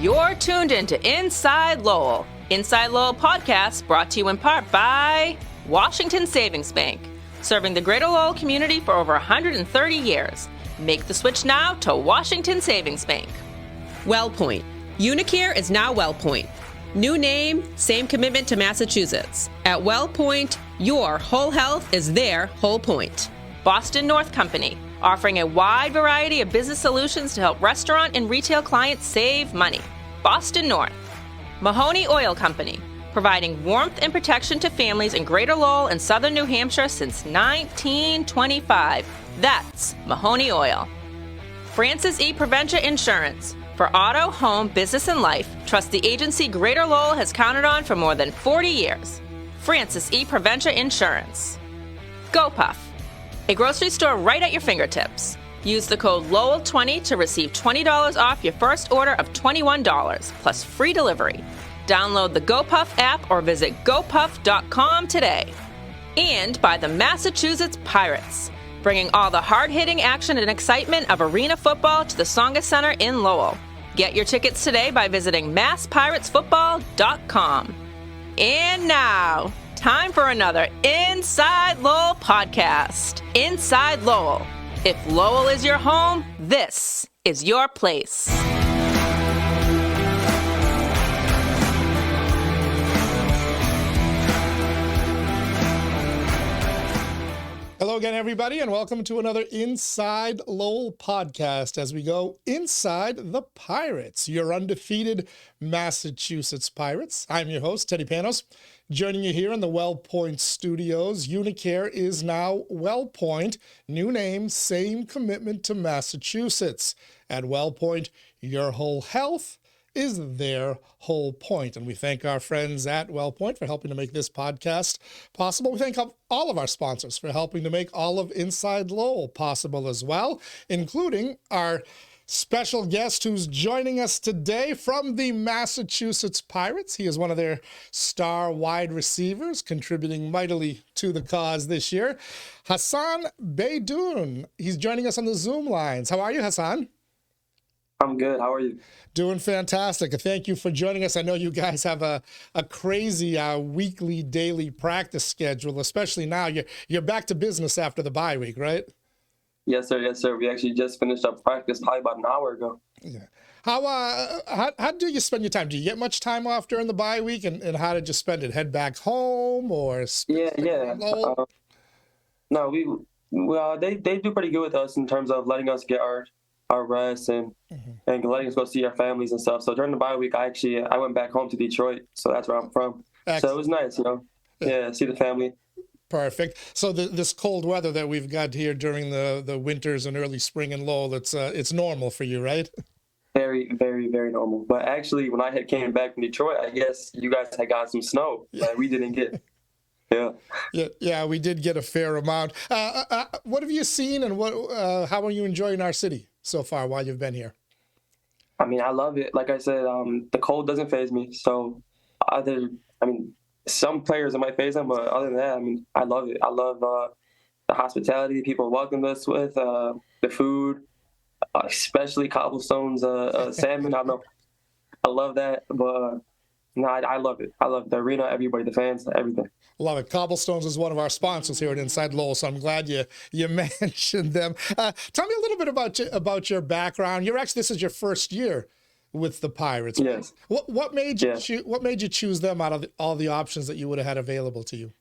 You're tuned into Inside Lowell. Inside Lowell podcast brought to you in part by Washington Savings Bank, serving the greater Lowell community for over 130 years. Make the switch now to Washington Savings Bank. WellPoint. Unicare is now WellPoint. New name, same commitment to Massachusetts. At WellPoint, your whole health is their whole point. Boston North Company, offering a wide variety of business solutions to help restaurant and retail clients save money. Boston North. Mahoney Oil Company, providing warmth and protection to families in Greater Lowell and Southern New Hampshire since 1925. That's Mahoney Oil. Francis E. Preventia Insurance. For auto, home, business, and life, trust the agency Greater Lowell has counted on for more than 40 years. Francis E. Preventia Insurance. GoPuff. A grocery store right at your fingertips. Use the code Lowell20 to receive $20 off your first order of $21, plus free delivery. Download the GoPuff app or visit gopuff.com today. And by the Massachusetts Pirates, bringing all the hard-hitting action and excitement of arena football to the Tsongas Center in Lowell. Get your tickets today by visiting masspirates.football.com. And now, time for another Inside Lowell podcast. Inside Lowell. If Lowell is your home, this is your place. Hello again, everybody, and welcome to another Inside Lowell podcast as we go inside the Pirates, your undefeated Massachusetts Pirates. I'm your host, Teddy Panos, joining you here in the WellPoint studios. Unicare is now WellPoint. New name, same commitment to Massachusetts. At WellPoint, your whole health is their whole point. And we thank our friends at WellPoint for helping to make this podcast possible. We thank all of our sponsors for helping to make all of Inside Lowell possible as well, including our special guest who's joining us today from the Massachusetts Pirates. He is one of their star wide receivers, contributing mightily to the cause this year. Hassan Beydoun. He's joining us on the Zoom lines. How are you, Hassan? I'm good. How are you? Doing fantastic. Thank you for joining us. I know you guys have a crazy weekly, daily practice schedule, especially now. You're back to business after the bye week, right? Yes, sir. Yes, sir. We actually just finished up practice probably about an hour ago. Yeah. How do you spend your time? Do you get much time off during the bye week, and how did you spend it? Head back home or? Yeah. No, they do pretty good with us in terms of letting us get our rest and letting us go see our families and stuff. So during the bye week, I went back home to Detroit. So that's where I'm from. Excellent. So it was nice, Yeah, see the family. Perfect. So this cold weather that we've got here during the winters and early spring in Lowell, it's normal for you, right? Very, very, very normal. But actually, when I came back from Detroit, I guess you guys had got some snow that we didn't get. Yeah, we did get a fair amount. What have you seen, and how are you enjoying our city so far while you've been here? I mean, I love it. Like I said, the cold doesn't faze me. So some players it might faze them, but other than that, I love it. I love the hospitality people welcomed us with, the food, especially cobblestones, salmon. I don't know. I love that, but I love it. I love the arena, everybody, the fans, everything. Love it. Cobblestones is one of our sponsors here at Inside Lowell, so I'm glad you mentioned them. Tell me a little bit about your background. This is your first year with the Pirates. Yes. What made you choose them out of all the options that you would have had available to you?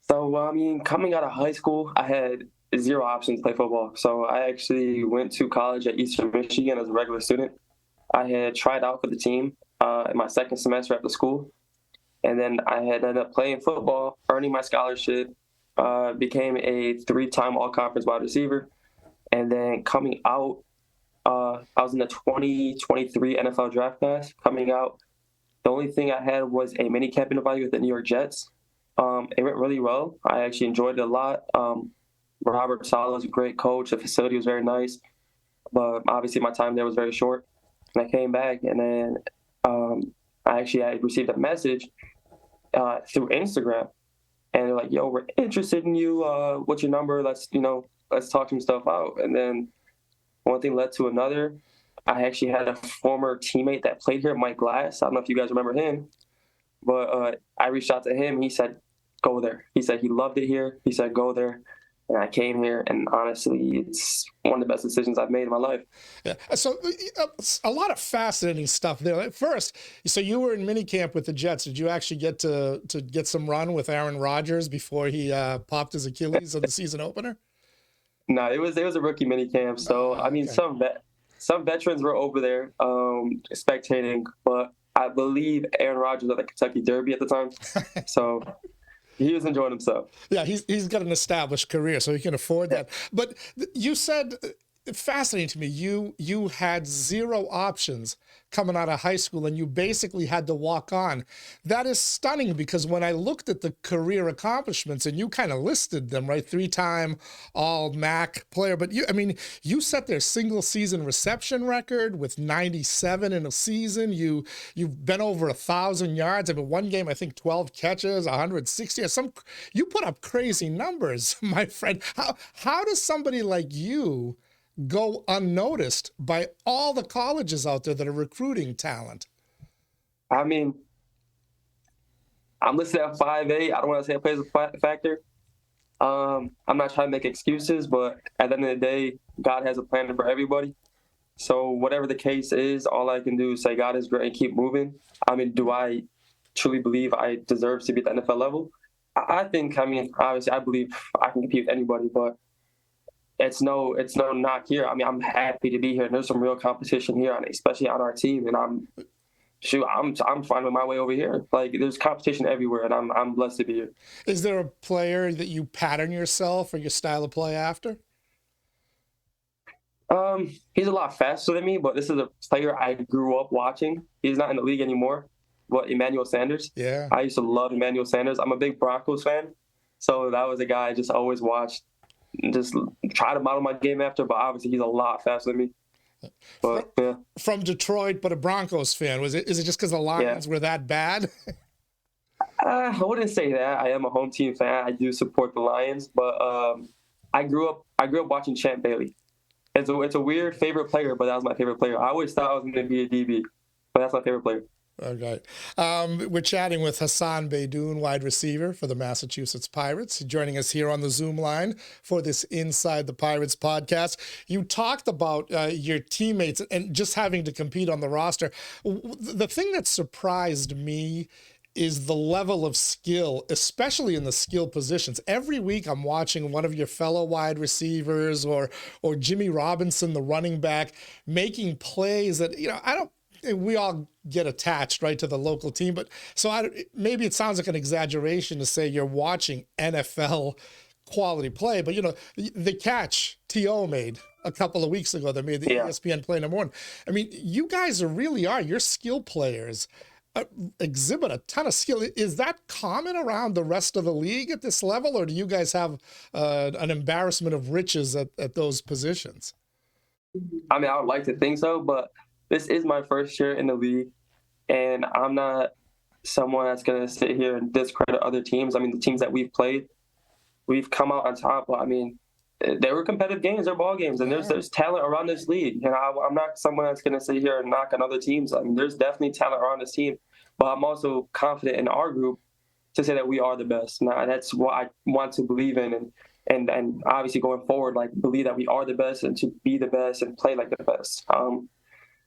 So coming out of high school, I had zero options to play football. So I actually went to college at Eastern Michigan as a regular student. I had tried out for the team in my second semester after school. And then I had ended up playing football, earning my scholarship, became a 3-time all-conference wide receiver. And then coming out, I was in the 2023 NFL draft class. Coming out, the only thing I had was a mini camp interview with the New York Jets. It went really well. I actually enjoyed it a lot. Robert Saleh was a great coach. The facility was very nice. But obviously my time there was very short. And I came back, and then I received a message through Instagram, and they're like, "Yo, we're interested in you. What's your number? Let's talk some stuff out." And then one thing led to another. I actually had a former teammate that played here, Mike Glass. I don't know if you guys remember him, but I reached out to him. He said, go there. He said he loved it here. He said, go there. And I came here, and honestly, it's one of the best decisions I've made in my life. Yeah. So a lot of fascinating stuff there. At first, so you were in minicamp with the Jets. Did you actually get to get some run with Aaron Rodgers before he popped his Achilles on the season opener? No, it was a rookie minicamp. So I mean, okay. some veterans were over there spectating, but I believe Aaron Rodgers was at the Kentucky Derby at the time. So he was enjoying himself. Yeah, he's got an established career, so he can afford that. But you said, fascinating to me, you had zero options coming out of high school, and you basically had to walk on. That is stunning, because when I looked at the career accomplishments, and you kind of listed them, right? 3-time All-MAC player, but you set their single season reception record with 97 in a season. You've been over 1,000 yards. I mean, one game, I think 12 catches, 160. You put up crazy numbers, my friend. How does somebody like you go unnoticed by all the colleges out there that are recruiting talent? I mean, I'm listed at 5'8". I don't want to say it plays a factor. I'm not trying to make excuses, but at the end of the day, God has a plan for everybody. So whatever the case is, all I can do is say God is great and keep moving. I mean, do I truly believe I deserve to be at the NFL level? I think, obviously I believe I can compete with anybody, but it's no knock here. I mean, I'm happy to be here. There's some real competition here, especially on our team, and I'm finding my way over here. Like, there's competition everywhere, and I'm blessed to be here. Is there a player that you pattern yourself or your style of play after? He's a lot faster than me, but this is a player I grew up watching. He's not in the league anymore. But Emmanuel Sanders. Yeah. I used to love Emmanuel Sanders. I'm a big Broncos fan, so that was a guy I just always watched. Just try to model my game after, but obviously he's a lot faster than me. But yeah. From Detroit, but a Broncos fan. Is it just because the Lions were that bad? I wouldn't say that. I am a home team fan. I do support the Lions, but I grew up watching Champ Bailey. It's a weird favorite player, but that was my favorite player. I always thought I was going to be a DB, but that's my favorite player. Okay. We're chatting with Hassan Beydoun, wide receiver for the Massachusetts Pirates, joining us here on the Zoom line for this Inside the Pirates podcast. You talked about your teammates and just having to compete on the roster. The thing that surprised me is the level of skill, especially in the skill positions. Every week I'm watching one of your fellow wide receivers or Jimmy Robinson, the running back, making plays that, we all get attached, right, to the local team. But maybe it sounds like an exaggeration to say you're watching NFL quality play. But, the catch T.O. made a couple of weeks ago that made the ESPN play number one. I mean, you guys your skill players exhibit a ton of skill. Is that common around the rest of the league at this level, or do you guys have an embarrassment of riches at those positions? I mean, I would like to think so, but this is my first year in the league, and I'm not someone that's going to sit here and discredit other teams. I mean, the teams that we've played, we've come out on top. But I mean, they were competitive games, they're ball games, and there's talent around this league. And I'm not someone that's going to sit here and knock on other teams. I mean, there's definitely talent around this team, but I'm also confident in our group to say that we are the best. Now, that's what I want to believe in, and obviously going forward, like, believe that we are the best and to be the best and play like the best.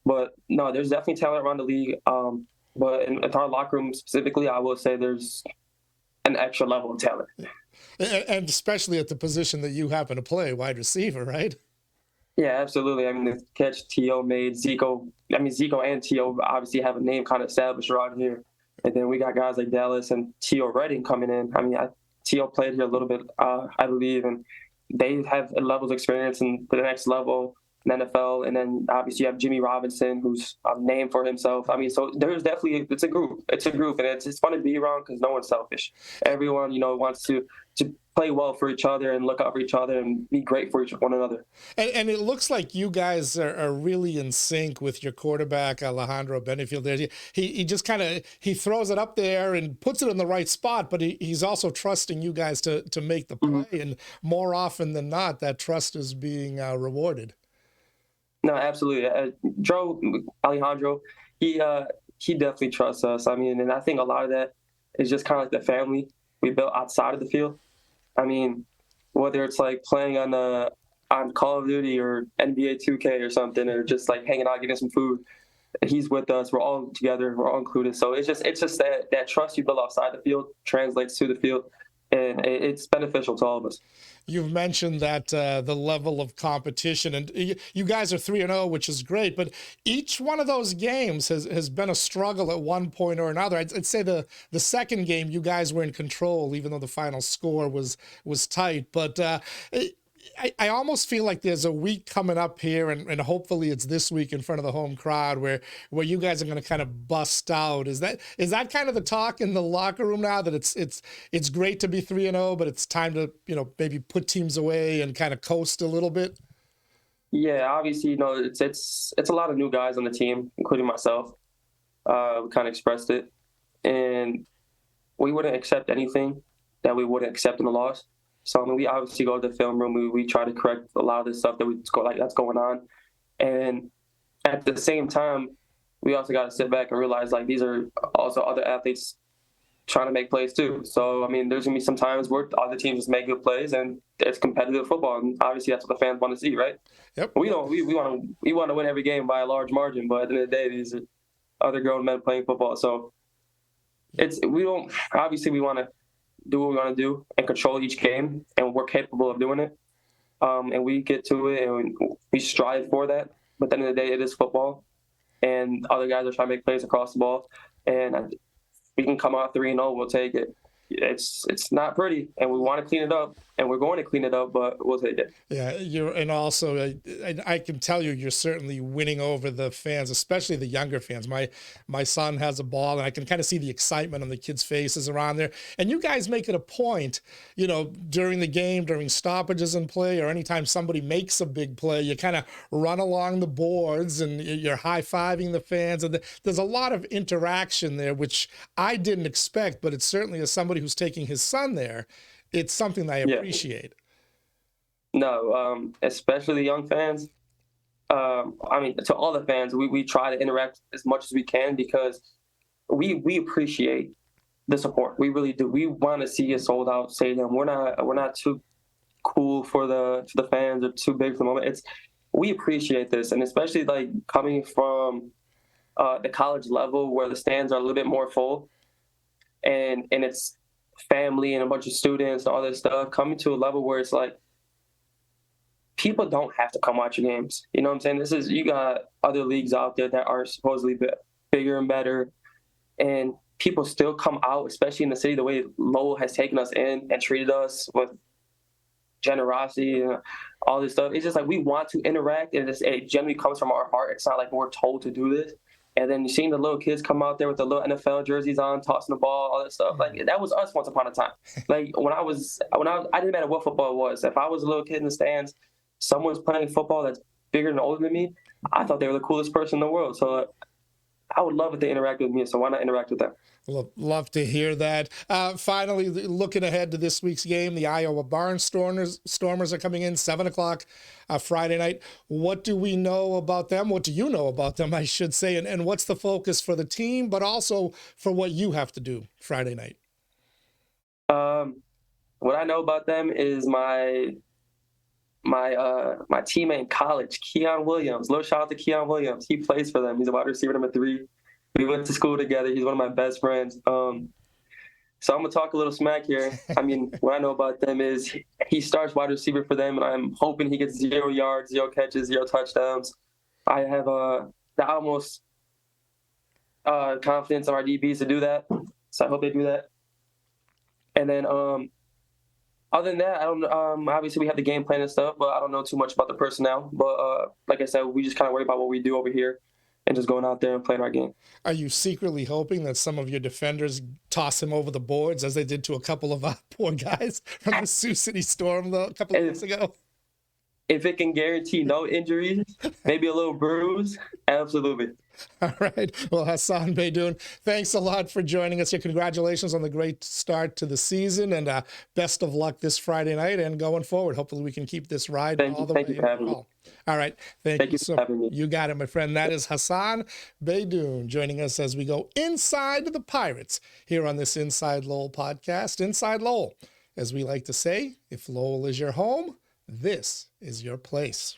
But no, there's definitely talent around the league. But in our locker room specifically, I will say there's an extra level of talent. And especially at the position that you happen to play, wide receiver, right? Yeah, absolutely. I mean, the catch T.O. made, Zico and T.O. obviously have a name kind of established around here. And then we got guys like Dallas and T.O. Redding coming in. I mean, T.O. played here a little bit, I believe, and they have a level of experience in the next level in NFL. And then obviously you have Jimmy Robinson, who's a name for himself. I mean, so there's definitely, it's a group, and it's fun to be around because no one's selfish. Everyone, wants to play well for each other and look out for each other and be great for one another. And it looks like you guys are really in sync with your quarterback, Alejandro Benefield. There, he just he throws it up there and puts it in the right spot, but he's also trusting you guys to make the play. Mm-hmm. And more often than not, that trust is being rewarded. No, absolutely. Joe Alejandro, he definitely trusts us. I mean, and I think a lot of that is just kind of like the family we built outside of the field. I mean, whether it's like playing on Call of Duty or NBA 2K or something, or just like hanging out, getting some food, he's with us. We're all together. We're all included. So it's just that trust you build outside the field translates to the field, and it's beneficial to all of us. You've mentioned that the level of competition, and you guys are 3-0, which is great. But each one of those games has been a struggle at one point or another. I'd say the second game you guys were in control, even though the final score was tight. But I almost feel like there's a week coming up here, and hopefully it's this week in front of the home crowd where you guys are going to kind of bust out. Is that kind of the talk in the locker room now, that it's great to be 3-0, but it's time to maybe put teams away and kind of coast a little bit? Yeah, obviously, it's a lot of new guys on the team, including myself. We kind of expressed it, and we wouldn't accept anything that we wouldn't accept in a loss. So I mean, we obviously go to the film room. We try to correct a lot of this stuff that's going on, and at the same time, we also got to sit back and realize like these are also other athletes trying to make plays too. So I mean, there's gonna be some times where other teams just make good plays, and it's competitive football, and obviously that's what the fans want to see, right? Yep. We want to win every game by a large margin, but at the end of the day, these are other grown men playing football. So we want to do what we want to do and control each game, and we're capable of doing it. And we get to it, and we strive for that. But at the end of the day, it is football, and other guys are trying to make plays across the ball. And we can come out 3-0, we'll take it. It's not pretty, and we want to clean it up, and we're going to clean it up, but we'll take it. Yeah, and also I can tell you're certainly winning over the fans, especially the younger fans. My son has a ball, and I can kind of see the excitement on the kids' faces around there. And you guys make it a point, during the game, during stoppages in play, or anytime somebody makes a big play, you kind of run along the boards and you're high-fiving the fans. And there's a lot of interaction there, which I didn't expect, but it's certainly, as somebody who's taking his son there, it's something that I appreciate. No, especially the young fans. I mean, to all the fans, we try to interact as much as we can, because we appreciate the support. We really do. We want to see a sold out stadium. We're not too cool for the fans, or too big for the moment. We appreciate this, and especially like coming from the college level where the stands are a little bit more full, and it's family and a bunch of students and all this stuff, coming to a level where it's like people don't have to come watch your games. You know what I'm saying? You got other leagues out there that are supposedly bigger and better, and people still come out, especially in the city, the way Lowell has taken us in and treated us with generosity and all this stuff. It's just like we want to interact, and it generally comes from our heart. It's not like we're told to do this. And then seeing the little kids come out there with the little NFL jerseys on, tossing the ball, all that stuff, like that was us once upon a time. Like I didn't matter what football it was. If I was a little kid in the stands, someone's playing football that's bigger and older than me, I thought they were the coolest person in the world. So I would love if they interacted with me. So why not interact with them? Love to hear that. Finally, looking ahead to this week's game, the Iowa Barnstormers are coming in 7:00 Friday night. What do we know about them? What do you know about them, I should say? And what's the focus for the team, but also for what you have to do Friday night? What I know about them is my teammate in college, Keon Williams. Little shout out to Keon Williams. He plays for them. He's a wide receiver number 3. We went to school together. He's one of my best friends. So I'm gonna talk a little smack here. I mean, what I know about them is he starts wide receiver for them, and I'm hoping he gets 0 yards, 0 catches, 0 touchdowns. I have the utmost confidence in our DBs to do that. So I hope they do that. And then other than that, I don't. Obviously, we have the game plan and stuff, but I don't know too much about the personnel. But like I said, we just kind of worry about what we do over here, and just going out there and playing our game. Are you secretly hoping that some of your defenders toss him over the boards, as they did to a couple of poor guys from the Sioux City Storm a couple of weeks ago? if it can guarantee no injuries, maybe a little bruise, absolutely. All right. Well, Hassan Beydoun, thanks a lot for joining us here. Congratulations on the great start to the season, and best of luck this Friday night and going forward. Hopefully we can keep this ride all the way. Thank you for having me. All right. Thank you so for having me. You got it, my friend. That is Hassan Beydoun joining us as we go inside the Pirates here on this Inside Lowell podcast. Inside Lowell, as we like to say, if Lowell is your home, this is your place.